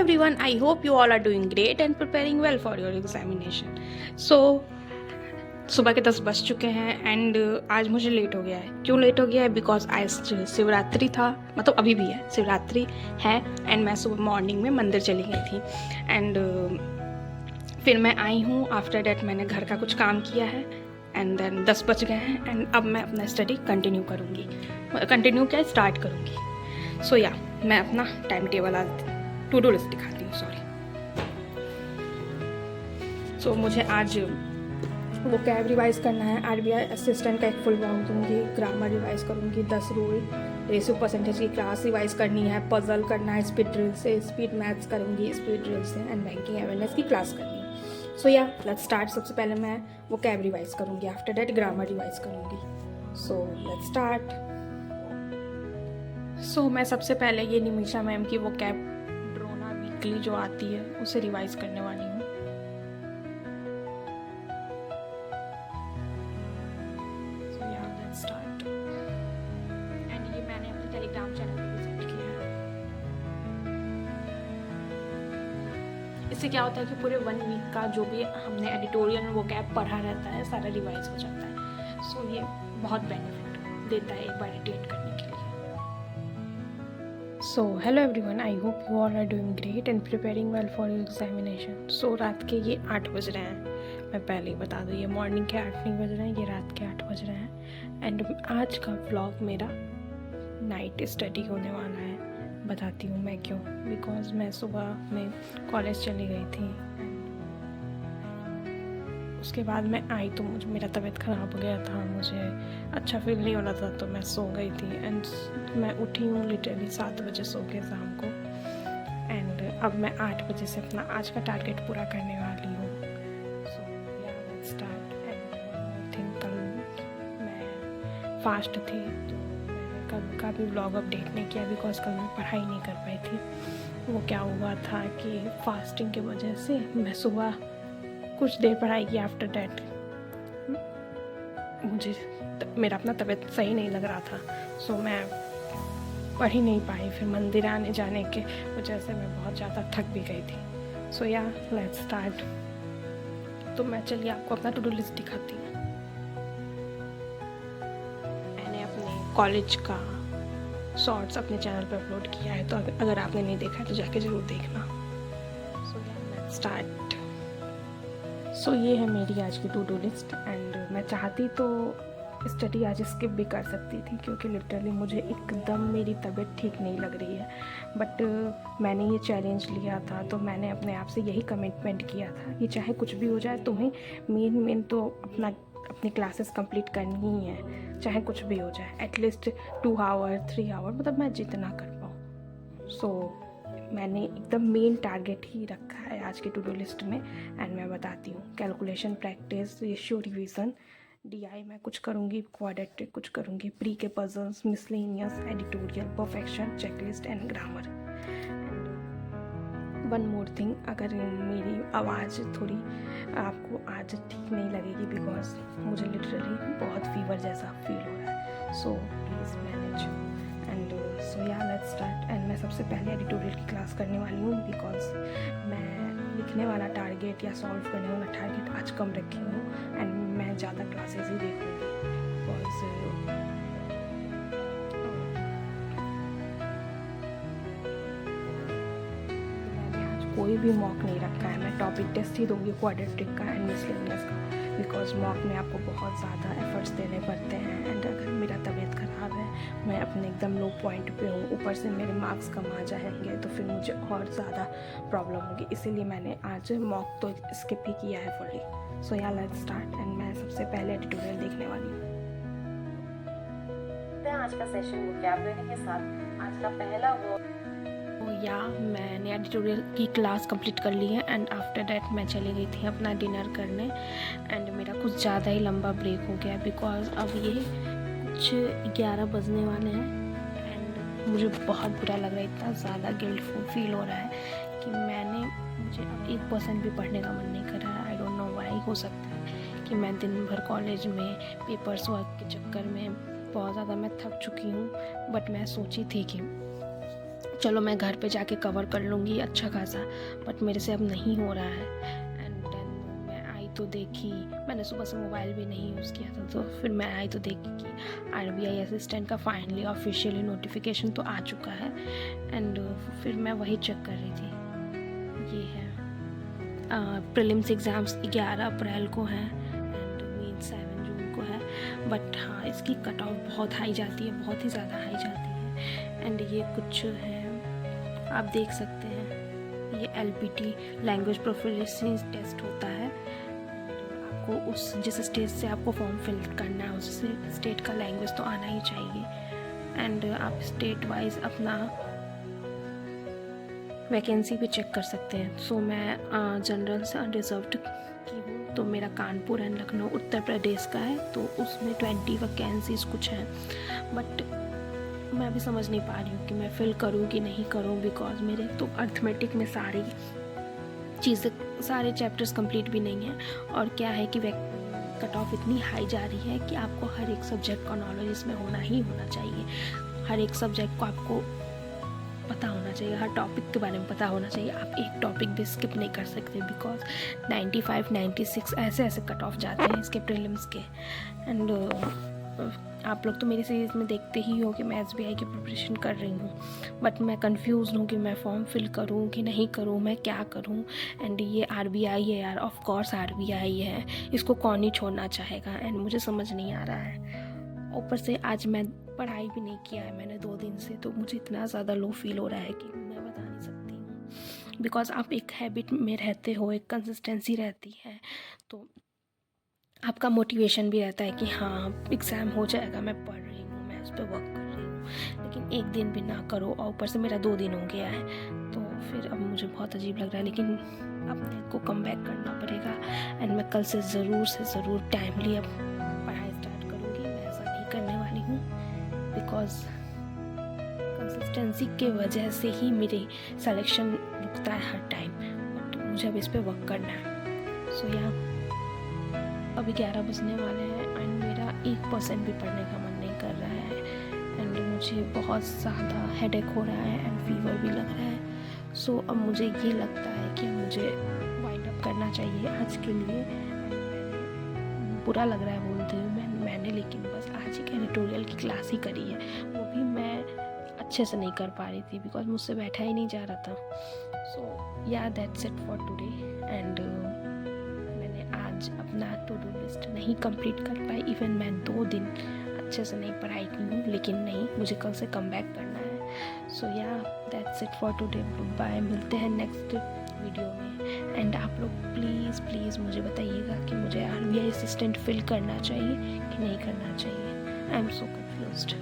everyone, I hope you all are doing great and preparing well for your examination. So सुबह के 10 बज चुके हैं एंड आज मुझे लेट हो गया है। क्यों लेट हो गया है? बिकॉज आज शिवरात्रि था, मतलब अभी भी है, शिवरात्रि है एंड मैं सुबह मॉर्निंग में मंदिर चली गई थी एंड फिर मैं आई हूँ। आफ्टर डैट मैंने घर का कुछ काम किया है एंड देन 10 बज गए हैं एंड अब मैं अपना स्टडी कंटिन्यू क्या स्टार्ट करूँगी। सो या मैं अपना टाइम टेबल आज टू डू लिस्ट दिखाती हूँ। सो मुझे आज वो कैब रिवाइज करना है, आरबीआई असिस्टेंट का एक फुल फॉर्म दूँगी, ग्रामर रिवाइज करूँगी, 10 रूल, रेशियो परसेंटेज की क्लास रिवाइज करनी है, पजल करना है, स्पीड ड्रिल से, स्पीड मैथ्स करूँगी स्पीड ड्रिल से एंड बैंकिंग अवेयरनेस की क्लास करनी है। सो या लेट्स स्टार्ट। सबसे पहले मैं वो कैब रिवाइज करूँगी, आफ्टर दैट ग्रामर रिवाइज करूँगी। So let's start. सो मैं सबसे पहले ये निमिषा मैम की वो कैब ड्रोना वीकली जो आती है उसे रिवाइज करने वाली हूँ। स्टार्ट एंड ये मैंने अपने टेलीग्राम चैनल पे भी सेंड किया है। इससे क्या होता है कि पूरे 1 वीक का जो भी हमने एडिटोरियल वो कैब पढ़ा रहता है सारा रिवाइज हो जाता है। सो ये बहुत बेनिफिट देता है एक बार एडिट करने के लिए। So hello everyone, I hope you all are doing great and preparing well for your examination. So रात के ये 8 बज रहे हैं। मैं पहले ही बता दूँ, ये मॉर्निंग के 8 नहीं बज रहे हैं, ये रात के 8 बज रहे हैं एंड आज का व्लॉग मेरा नाइट स्टडी होने वाला है। बताती हूँ मैं क्यों। बिकॉज मैं सुबह में कॉलेज चली गई थी, उसके बाद मैं आई तो मेरा तबीयत ख़राब हो गया था, मुझे अच्छा फील नहीं हो रहा था तो मैं सो गई थी एंड मैं उठी हूँ लिटरली 7 बजे सो के शाम को एंड अब मैं 8 बजे से अपना आज का टारगेट पूरा करने वाली हूँ। सो या स्टार्ट। एंड कल मैं फास्ट थी तो मैंने कल का भी व्लॉग अपडेट नहीं किया बिकॉज कल मैं पढ़ाई नहीं कर पाई थी। वो क्या हुआ था कि फास्टिंग की वजह से मैं सुबह कुछ देर पढ़ाई की, आफ्टर डैट मुझे मेरा अपना तबीयत सही नहीं लग रहा था। सो मैं पढ़ ही नहीं पाई। फिर मंदिर आने जाने के वजह से मैं बहुत ज़्यादा थक भी गई थी। सो या लेट्स स्टार्ट। तो मैं चलिए आपको अपना टू डू लिस्ट दिखाती हूँ। मैंने अपने कॉलेज का शॉर्ट्स अपने चैनल पर अपलोड किया है, तो अगर आपने नहीं देखा है तो जाके ज़रूर देखना। सो या लेट्स स्टार्ट। सो ये है मेरी आज की टू डू लिस्ट एंड मैं चाहती तो स्टडी आज स्किप भी कर सकती थी क्योंकि लिटरली मुझे एकदम मेरी तबीयत ठीक नहीं लग रही है। बट मैंने ये चैलेंज लिया था तो मैंने अपने आप से यही कमिटमेंट किया था कि चाहे कुछ भी हो जाए तुम्हें मेन तो अपनी क्लासेस कंप्लीट करनी ही है, चाहे कुछ भी हो जाए, एटलीस्ट 2 आवर 3 आवर, मतलब मैं जितना कर पाऊँ। सो मैंने एकदम मेन टारगेट ही रखा है आज की टू डू लिस्ट में एंड मैं बताती हूँ। Calculation practice, ratio revision, DI मैं कुछ करूँगी, क्वाड्रेटिक कुछ करूँगी, प्री के puzzles, miscellaneous, editorial, perfection, checklist and grammar. One more thing, अगर मेरी आवाज़ थोड़ी आपको आज ठीक नहीं लगेगी बिकॉज मुझे लिटरली बहुत फीवर जैसा फील हो रहा है, so please manage and so या लेट्स स्टार्ट। एंड मैं सबसे पहले एडिटोरियल की क्लास करने वाली हूँ बिकॉज मैं लिखने वाला टारगेट या सॉल्व करने वाला टारगेट आज कम रखी हूँ एंड मैं ज़्यादा क्लासेस ही देखूँगी बिकॉज मैंने आज कोई भी मॉक नहीं रखा है। मैं टॉपिक टेस्ट ही दूँगी क्वाड्रेटिक का एंड मिसलेनियस का बिकॉज मॉक में आपको बहुत ज़्यादा एफर्ट्स देने पड़ते हैं एंड अगर मेरा तबीयत ख़राब है, मैं अपने एकदम लो पॉइंट पे हूँ, ऊपर से मेरे मार्क्स कम आ जाएंगे तो फिर मुझे और ज़्यादा प्रॉब्लम होगी, इसीलिए मैंने आज मॉक तो स्किप ही किया है फुल्ली। सो या लेट्स स्टार्ट एंड मैं सबसे पहले एडिटोरियल देखने वाली हूँ। आज का सेशन वोकैबुलरी के साथ आज का पहला या मैंने एडिटोरियल की क्लास कंप्लीट कर ली है एंड आफ्टर डैट मैं चली गई थी अपना डिनर करने एंड मेरा कुछ ज़्यादा ही लंबा ब्रेक हो गया बिकॉज अब ये कुछ 11 बजने वाले हैं एंड मुझे बहुत बुरा लग रहा है, इतना ज़्यादा गिल्टफुल फील हो रहा है कि मुझे अब 1% भी पढ़ने का मन नहीं कर रहा है। I don't know why. हो सकता है कि मैं दिन भर कॉलेज में पेपर्स वर्क के चक्कर में बहुत ज़्यादा मैं थक चुकी हूँ, बट मैं सोची थी कि चलो मैं घर पे जाके कवर कर लूँगी अच्छा खासा, बट मेरे से अब नहीं हो रहा है। एंड देन मैं आई तो देखी, मैंने सुबह से मोबाइल भी नहीं यूज़ किया था, तो फिर मैं आई तो देखी कि आरबीआई असिस्टेंट का फाइनली ऑफिशियली नोटिफिकेशन तो आ चुका है। एंड फिर मैं वही चेक कर रही थी। ये है प्रीलिम्स एग्ज़ाम्स 11 अप्रैल को हैं एंड मेन 7 जून को है। बट हाँ, इसकी कट ऑफ बहुत हाई जाती है, बहुत ही ज़्यादा हाई जाती है। एंड ये कुछ है, आप देख सकते हैं, ये LPT लैंग्वेज प्रोफिशिएंसी टेस्ट होता है। आपको उस जिस स्टेट से आपको फॉर्म फिल करना है, उस स्टेट का लैंग्वेज तो आना ही चाहिए। एंड आप स्टेट वाइज अपना वैकेंसी भी चेक कर सकते हैं। सो मैं जनरल से अनरिजर्व्ड की हूँ, तो मेरा कानपुर एंड लखनऊ उत्तर प्रदेश का है, तो उसमें 20 वैकेंसीज कुछ हैं। बट मैं भी समझ नहीं पा रही हूँ कि मैं फिल करूँ कि नहीं करूँ, बिकॉज मेरे तो अर्थमेटिक में सारी चीज़ें, सारे चैप्टर्स कंप्लीट भी नहीं हैं। और क्या है कि कट ऑफ इतनी हाई जा रही है कि आपको हर एक सब्जेक्ट का नॉलेज इसमें होना ही होना चाहिए। हर एक सब्जेक्ट को आपको पता होना चाहिए, हर टॉपिक के बारे में पता होना चाहिए। आप एक टॉपिक भी स्किप नहीं कर सकते, बिकॉज 95, 96 ऐसे कट ऑफ जाते हैं इसके प्रीलिम्स के। एंड आप लोग तो मेरी सीरीज़ में देखते ही हो कि मैं SBI की प्रिपरेशन कर रही हूँ, बट मैं कंफ्यूज हूँ कि मैं फॉर्म फिल करूँ कि नहीं करूँ, मैं क्या करूँ। एंड ये RBI है यार, ऑफ कोर्स RBI है, इसको कौन ही छोड़ना चाहेगा। एंड मुझे समझ नहीं आ रहा है, ऊपर से आज मैं पढ़ाई भी नहीं किया है मैंने 2 दिन से, तो मुझे इतना ज़्यादा लो फील हो रहा है कि मैं बता नहीं सकती हूँ। बिकॉज आप एक हैबिट में रहते हो, एक कंसिस्टेंसी रहती है, तो आपका मोटिवेशन भी रहता है कि हाँ एग्ज़ाम हो जाएगा, मैं पढ़ रही हूँ, मैं उस पर वर्क कर रही हूँ। लेकिन एक दिन भी ना करो, और ऊपर से मेरा 2 दिन हो गया है, तो फिर अब मुझे बहुत अजीब लग रहा है। लेकिन अपने को कम बैक करना पड़ेगा। एंड मैं कल से ज़रूर टाइमली अब पढ़ाई स्टार्ट करूँगी। मैं ऐसा नहीं करने वाली हूँ, बिकॉज कंसिस्टेंसी के वजह से ही मेरे सिलेक्शन रुकता है हर टाइम, बट मुझे अब इस पर वर्क करना है। सो या अभी 11 बजने वाले हैं एंड मेरा 1% भी पढ़ने का मन नहीं कर रहा है। एंड मुझे बहुत ज़्यादा हेडेक हो रहा है एंड फीवर भी लग रहा है। सो अब मुझे ये लगता है कि मुझे वाइंड अप करना चाहिए आज के लिए। बुरा लग रहा है बोलते हुए मैंने लेकिन बस आज ही एडिटोरियल की क्लास ही करी है, वो भी मैं अच्छे से नहीं कर पा रही थी बिकॉज मुझसे बैठा ही नहीं जा रहा था। सो yeah that's it for today. And मैंने आज अपना टू डू लिस्ट नहीं कंप्लीट कर पाई। इवन मैं 2 दिन अच्छे से नहीं पढ़ाई की हूँ, लेकिन नहीं, मुझे कल से कम बैक करना है। So yeah that's it for today, bye. मिलते हैं नेक्स्ट वीडियो में। एंड आप लोग प्लीज़ मुझे बताइएगा कि मुझे RBI असिस्टेंट फिल करना चाहिए कि नहीं करना चाहिए। I am so confused.